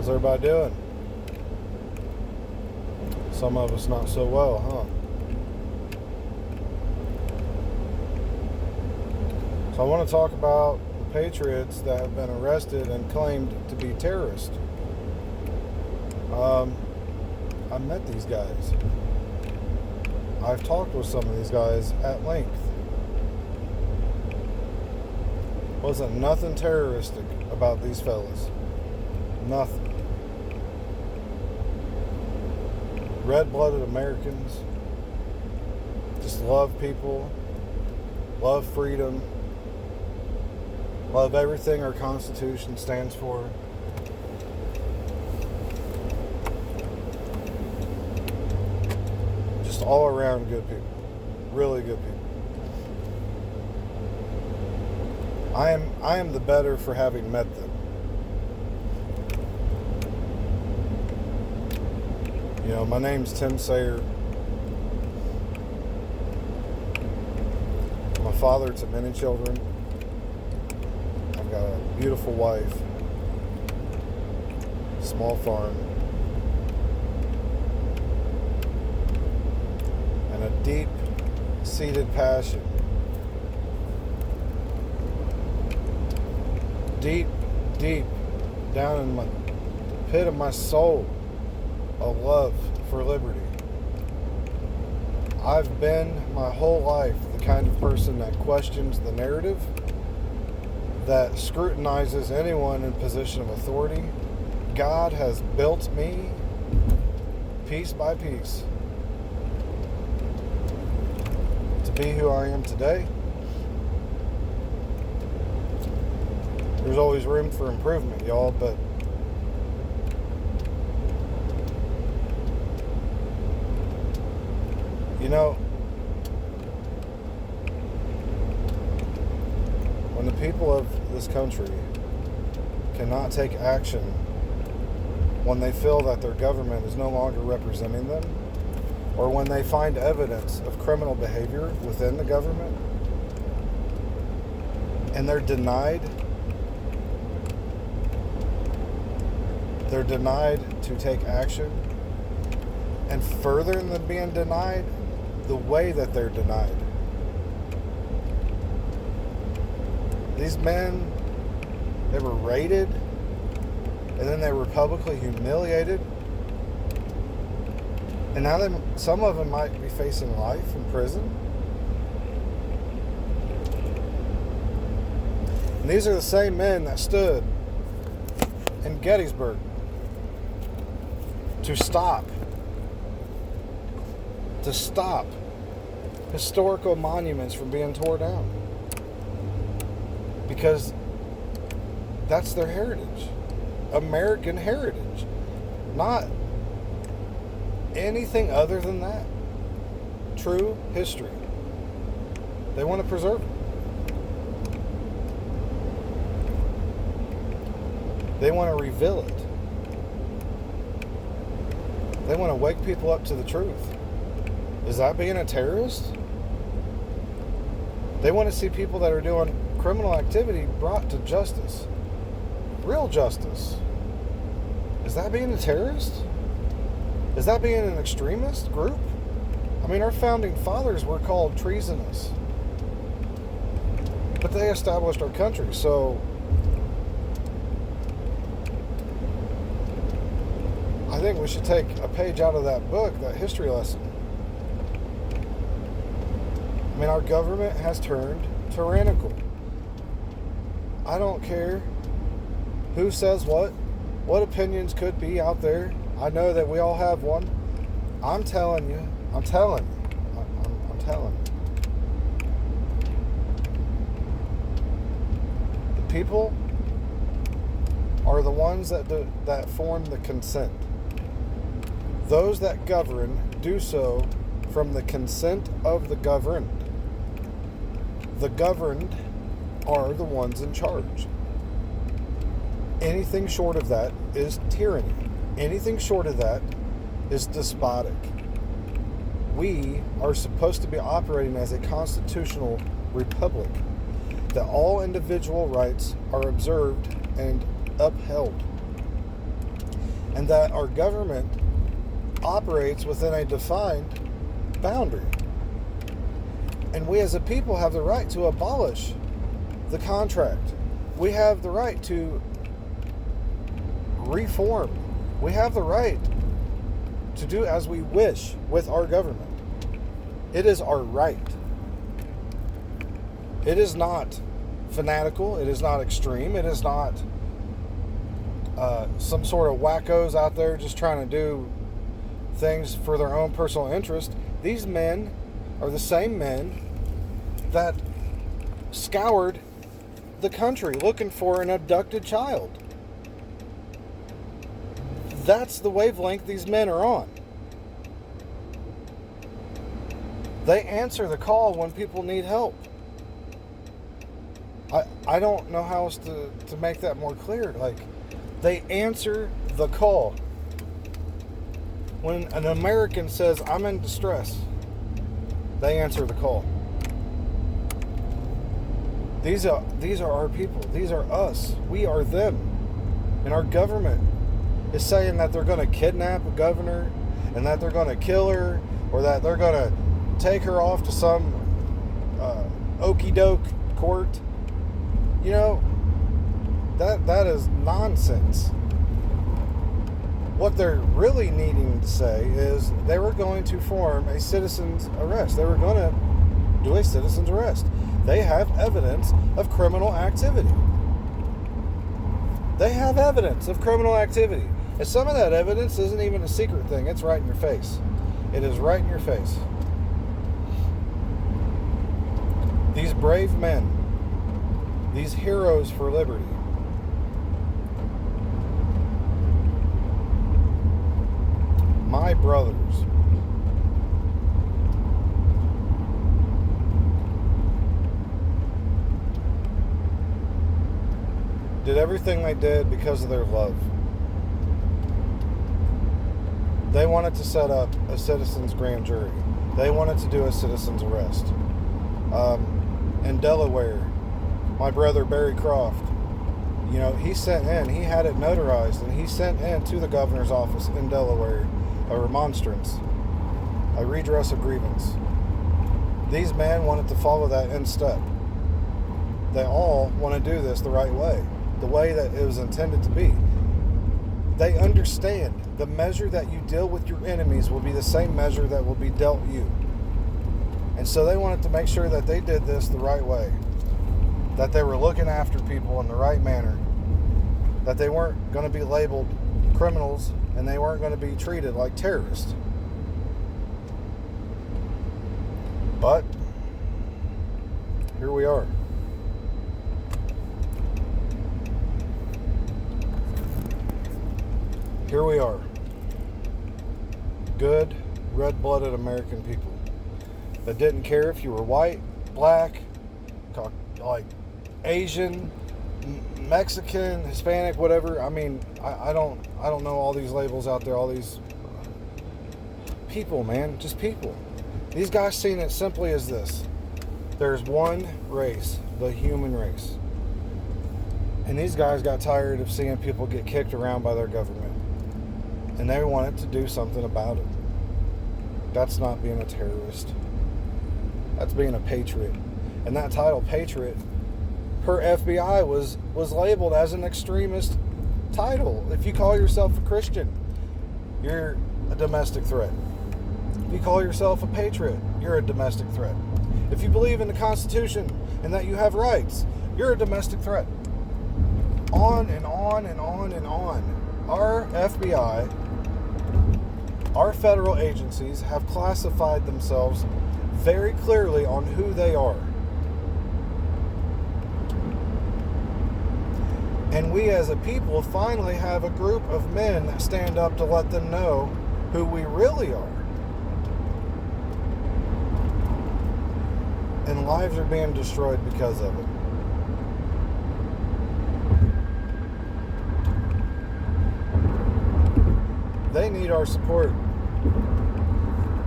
How's everybody doing? Some of us not so well, huh? So I want to talk about the patriots that have been arrested and claimed to be terrorists. I met these guys. I've talked with some of these guys at length. Wasn't nothing terroristic about these fellas. Nothing. Red-blooded Americans. Just love people. Love freedom. Love everything our Constitution stands for. Just all around good people. Really good people. I am the better for having met them. You know, my name's Tim Sayer. I'm a father to many children. I've got a beautiful wife, small farm, and a deep-seated passion. Deep, deep down in the pit of my soul, a love for liberty. I've been my whole life the kind of person that questions the narrative, that scrutinizes anyone in position of authority. God has built me piece by piece to be who I am today. There's always room for improvement, y'all, but you know, when the people of this country cannot take action when they feel that their government is no longer representing them, or when they find evidence of criminal behavior within the government, and they're denied to take action, and further than being denied, the way that they're denied. These men, they were raided, and then they were publicly humiliated, and now some of them might be facing life in prison. And these are the same men that stood in Gettysburg to stop historical monuments from being torn down, because that's their heritage, American heritage, not anything other than that. True history. They want to preserve it. They want to reveal it. They want to wake people up to the truth. Is that being a terrorist? They want to see people that are doing criminal activity brought to justice. Real justice. Is that being a terrorist? Is that being an extremist group? I mean, our founding fathers were called treasonous. But they established our country, so I think we should take a page out of that book, that history lesson. I mean, our government has turned tyrannical. I don't care who says what opinions could be out there. I know that we all have one. I'm telling you. The people are the ones that form the consent. Those that govern do so from the consent of the governed. The governed are the ones in charge. Anything short of that is tyranny. Anything short of that is despotic. We are supposed to be operating as a constitutional republic, that all individual rights are observed and upheld. and that our government operates within a defined boundary. And we as a people have the right to abolish the contract. We have the right to reform. We have the right to do as we wish with our government. It is our right. It is not fanatical. It is not extreme. It is not some sort of wackos out there just trying to do things for their own personal interest. These men are the same men that scoured the country looking for an abducted child. That's the wavelength these men are on. They answer the call when people need help. I don't know how else to make that more clear. Like, they answer the call. When an American says, I'm in distress, they answer the call. These are our people. These are us. We are them. And our government is saying that they're going to kidnap a governor and that they're going to kill her or that they're going to take her off to some okey-doke court. You know, that is nonsense. What they're really needing to say is they were going to form a citizen's arrest. They were going to do a citizen's arrest. They have evidence of criminal activity. They have evidence of criminal activity. And some of that evidence isn't even a secret thing. It's right in your face. It is right in your face. These brave men, these heroes for liberty, my brothers, did everything they did because of their love. They wanted to set up a citizen's grand jury. They wanted to do a citizen's arrest. In Delaware, my brother Barry Croft, you know, he had it notarized, and he sent in to the governor's office in Delaware a remonstrance, a redress of grievance. These men wanted to follow that in step. They all want to do this the right way, the way that it was intended to be. They understand the measure that you deal with your enemies will be the same measure that will be dealt you. And so they wanted to make sure that they did this the right way, that they were looking after people in the right manner, that they weren't going to be labeled criminals and they weren't going to be treated like terrorists. But here we are. Here we are. Good, red-blooded American people that didn't care if you were white, black, like Asian, Mexican, Hispanic, whatever. I mean, I don't know all these labels out there, all these people, man, just people. These guys seen it simply as this. There's one race, the human race. And these guys got tired of seeing people get kicked around by their government. And they wanted to do something about it. That's not being a terrorist. That's being a patriot. And that title, patriot, per FBI was labeled as an extremist title. If you call yourself a Christian, you're a domestic threat. If you call yourself a patriot, you're a domestic threat. If you believe in the Constitution and that you have rights, you're a domestic threat. On and on and on and on. Our FBI, our federal agencies have classified themselves very clearly on who they are. And we as a people finally have a group of men that stand up to let them know who we really are. And lives are being destroyed because of it. They need our support.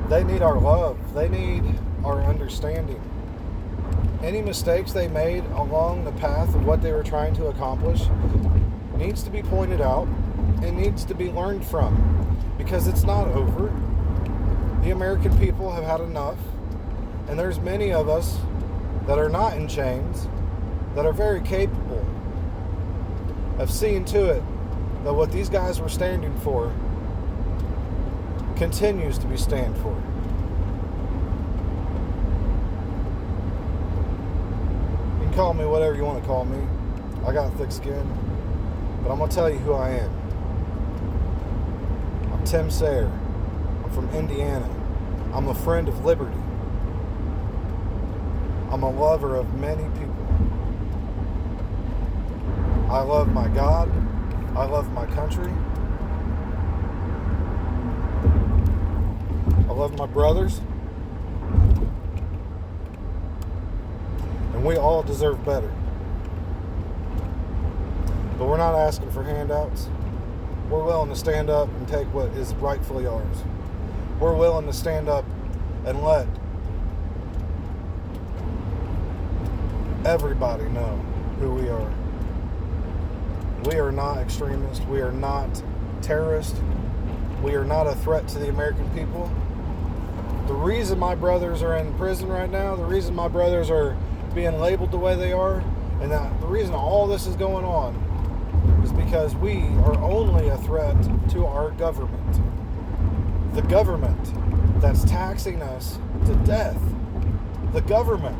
They need our love. They need our understanding. Any mistakes they made along the path of what they were trying to accomplish needs to be pointed out it needs to be learned from, because it's not over. The American people have had enough, and there's many of us that are not in chains that are very capable of seeing to it that what these guys were standing for continues to be stand for. You can call me whatever you want to call me. I got thick skin, but I'm going to tell you who I am. I'm Tim Sayre. I'm from Indiana. I'm a friend of liberty. I'm a lover of many people. I love my God. I love my country. I love my brothers. And we all deserve better. But we're not asking for handouts. We're willing to stand up and take what is rightfully ours. We're willing to stand up and let everybody know who we are. We are not extremists. We are not terrorists. We are not a threat to the American people. The reason my brothers are in prison right now, the reason my brothers are being labeled the way they are, and that the reason all this is going on is because we are only a threat to our government. The government that's taxing us to death. The government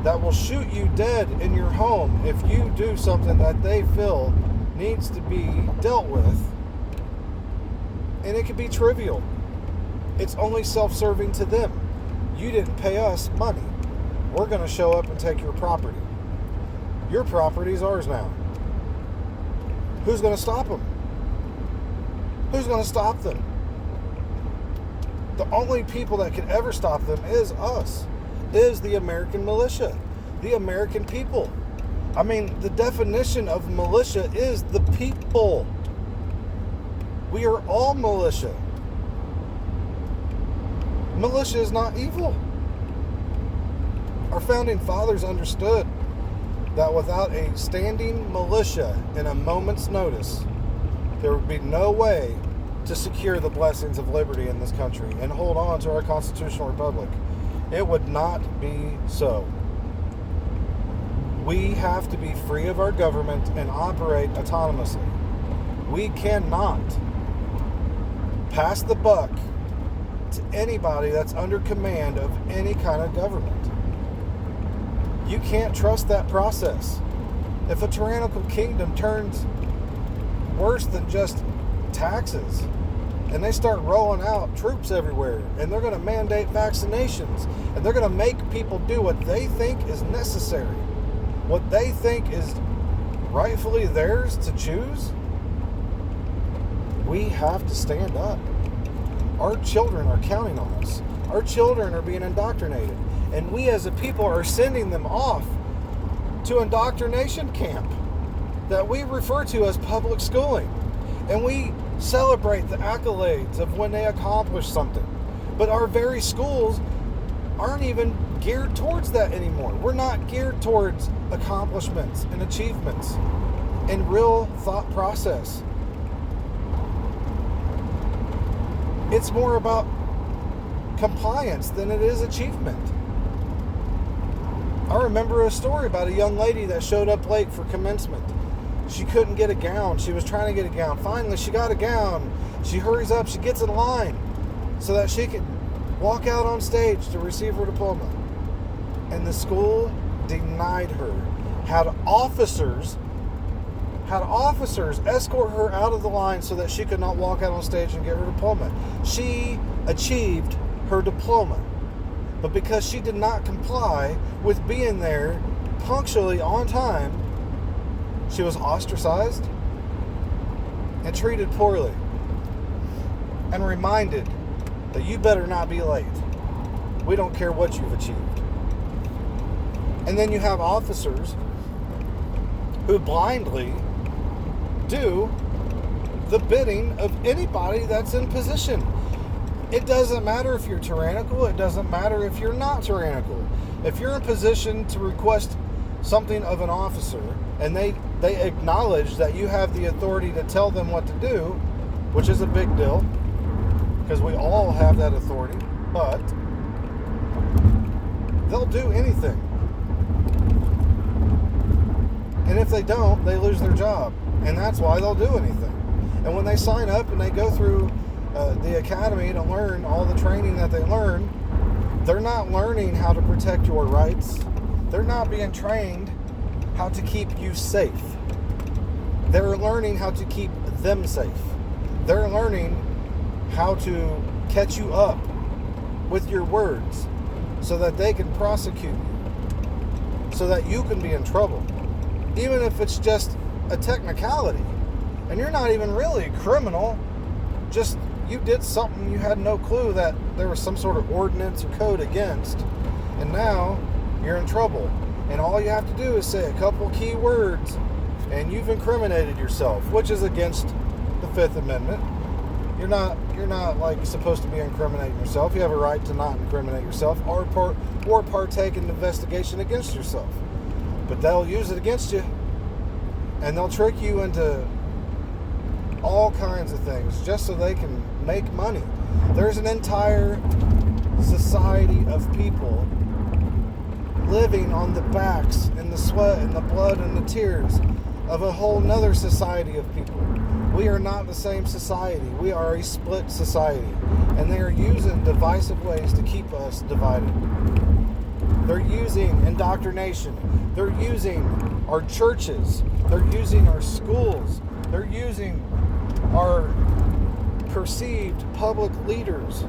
that will shoot you dead in your home if you do something that they feel needs to be dealt with. And it could be trivial. It's only self-serving to them. You didn't pay us money. We're going to show up and take your property. Your property is ours now. Who's going to stop them? Who's going to stop them? The only people that can ever stop them is us. Is the American militia, the American people. I mean, the definition of militia is the people. We are all militia. Militia is not evil. Our founding fathers understood that without a standing militia in a moment's notice, there would be no way to secure the blessings of liberty in this country and hold on to our constitutional republic. It would not be so. We have to be free of our government and operate autonomously. We cannot pass the buck to anybody that's under command of any kind of government. You can't trust that process. If a tyrannical kingdom turns worse than just taxes, and they start rolling out troops everywhere, and they're going to mandate vaccinations, and they're going to make people do what they think is necessary, what they think is rightfully theirs to choose, we have to stand up. Our children are counting on us. Our children are being indoctrinated, and we as a people are sending them off to indoctrination camp that we refer to as public schooling, and we celebrate the accolades of when they accomplish something. But our very schools aren't even geared towards that anymore. We're not geared towards accomplishments and achievements and real thought process. It's more about compliance than it is achievement. I remember a story about a young lady that showed up late for commencement. She couldn't get a gown. She was trying to get a gown. Finally, she got a gown. She hurries up. She gets in line so that she could walk out on stage to receive her diploma. And the school denied her. Had officers escort her out of the line so that she could not walk out on stage and get her diploma. She achieved her diploma. But because she did not comply with being there punctually on time, she was ostracized and treated poorly and reminded that you better not be late. We don't care what you've achieved. And then you have officers who blindly do the bidding of anybody that's in position. It doesn't matter if you're tyrannical. It doesn't matter if you're not tyrannical. If you're in position to request something of an officer and they They acknowledge that you have the authority to tell them what to do, which is a big deal, because we all have that authority, but they'll do anything. And if they don't, they lose their job. And that's why they'll do anything. And when they sign up and they go through the academy to learn all the training that they learn, they're not learning how to protect your rights. They're not being trained how to keep you safe. They're learning how to keep them safe. They're learning how to catch you up with your words so that they can prosecute you, so that you can be in trouble. Even if it's just a technicality and you're not even really a criminal, just you did something you had no clue that there was some sort of ordinance or code against, and now you're in trouble. And all you have to do is say a couple key words and you've incriminated yourself, which is against the Fifth Amendment. You're not like supposed to be incriminating yourself. You have a right to not incriminate yourself or partake in an investigation against yourself. But they'll use it against you, and they'll trick you into all kinds of things just so they can make money. There's an entire society of people living on the backs and the sweat and the blood and the tears of a whole nother society of people. We are not the same society. We are a split society, and they are using divisive ways to keep us divided. They're using indoctrination. They're using our churches. They're using our schools. They're using our perceived public leaders.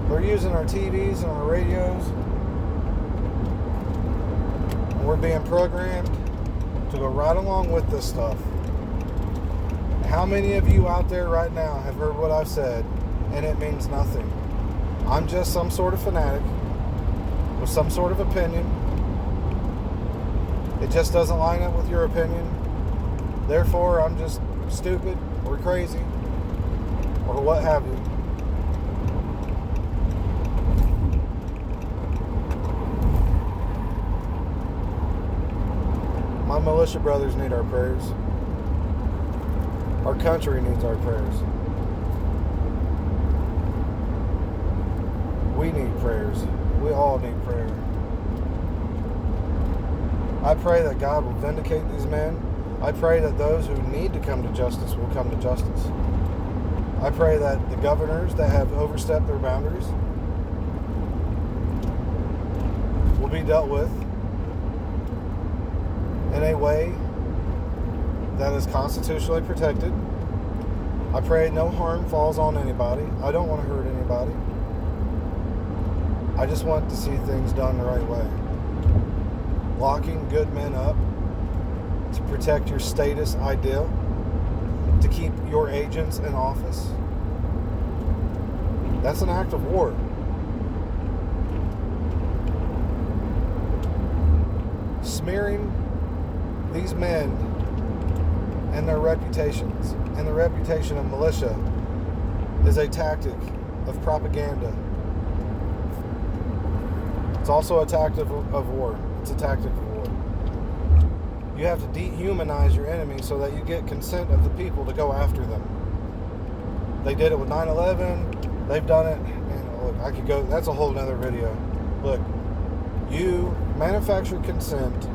They're using our TVs and our radios. And we're being programmed to go right along with this stuff. How many of you out there right now have heard what I've said and it means nothing? I'm just some sort of fanatic with some sort of opinion. It just doesn't line up with your opinion. Therefore, I'm just stupid or crazy or what have you. My militia brothers need our prayers. Our country needs our prayers. We need prayers. We all need prayer. I pray that God will vindicate these men. I pray that those who need to come to justice will come to justice. I pray that the governors that have overstepped their boundaries will be dealt with in a way that is constitutionally protected. I pray no harm falls on anybody. I don't want to hurt anybody. I just want to see things done the right way. Locking good men up to protect your status ideal, to keep your agents in office, that's an act of war. Smearing these men and their reputations and the reputation of militia is a tactic of propaganda. It's also a tactic of war. It's a tactic of war. You have to dehumanize your enemy so that you get consent of the people to go after them. They did it with 9/11. They've done it. And look, I could go. That's a whole nother video. Look, you manufacture consent,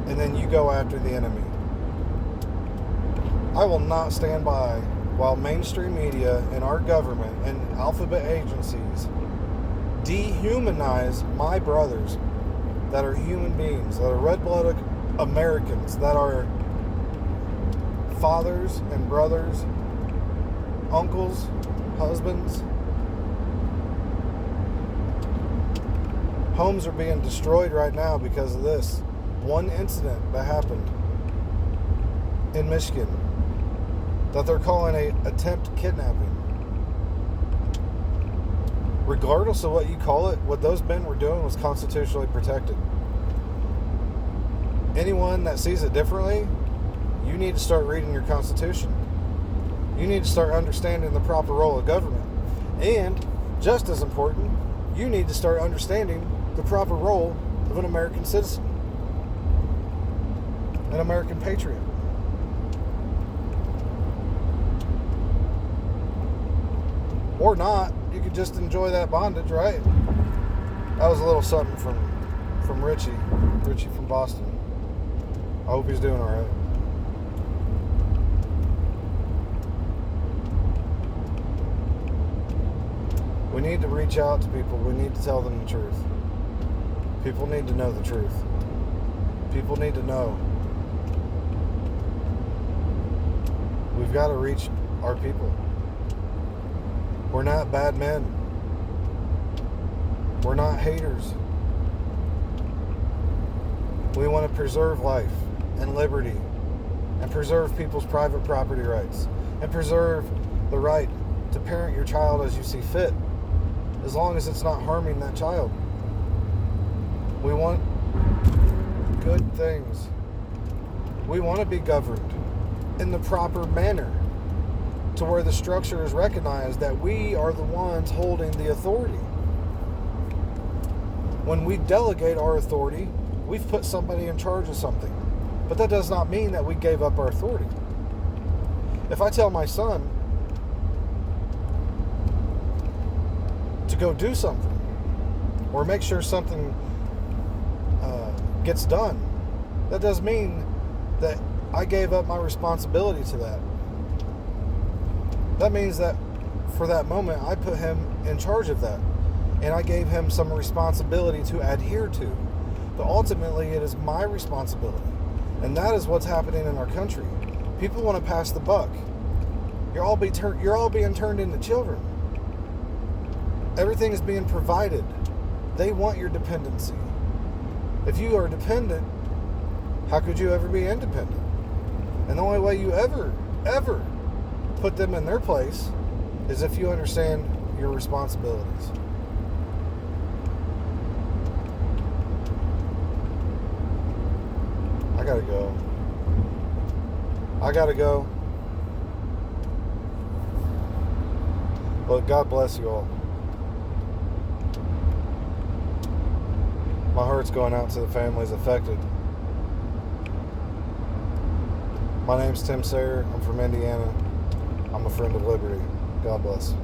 and then you go after the enemy. I will not stand by while mainstream media and our government and alphabet agencies dehumanize my brothers that are human beings, that are red-blooded Americans, that are fathers and brothers, uncles, husbands. Homes are being destroyed right now because of this one incident that happened in Michigan that they're calling an attempt kidnapping. Regardless of what you call it, what those men were doing was constitutionally protected. Anyone that sees it differently, you need to start reading your Constitution. You need to start understanding the proper role of government. And, just as important, you need to start understanding the proper role of of an American citizen, an American patriot. Or not. You could just enjoy that bondage, right? That was a little something from Richie from Boston. I hope he's doing all right. We need to reach out to people. We need to tell them the truth. People need to know the truth. People need to know. We've got to reach our people. We're not bad men. We're not haters. We want to preserve life and liberty and preserve people's private property rights and preserve the right to parent your child as you see fit, as long as it's not harming that child. We want good things. We want to be governed in the proper manner to where the structure is recognized that we are the ones holding the authority. When we delegate our authority, we've put somebody in charge of something. But that does not mean that we gave up our authority. If I tell my son to go do something or make sure something gets done, that does mean that I gave up my responsibility to that. That means that for that moment, I put him in charge of that. And I gave him some responsibility to adhere to. But ultimately, it is my responsibility. And that is what's happening in our country. People want to pass the buck. You're all being turned into children. Everything is being provided. They want your dependency. If you are dependent, how could you ever be independent? And the only way you ever put them in their place is if you understand your responsibilities. I gotta go. But God bless you all. My heart's going out to the families affected. My name's Tim Sayer. I'm from Indiana. I'm a friend of liberty. God bless.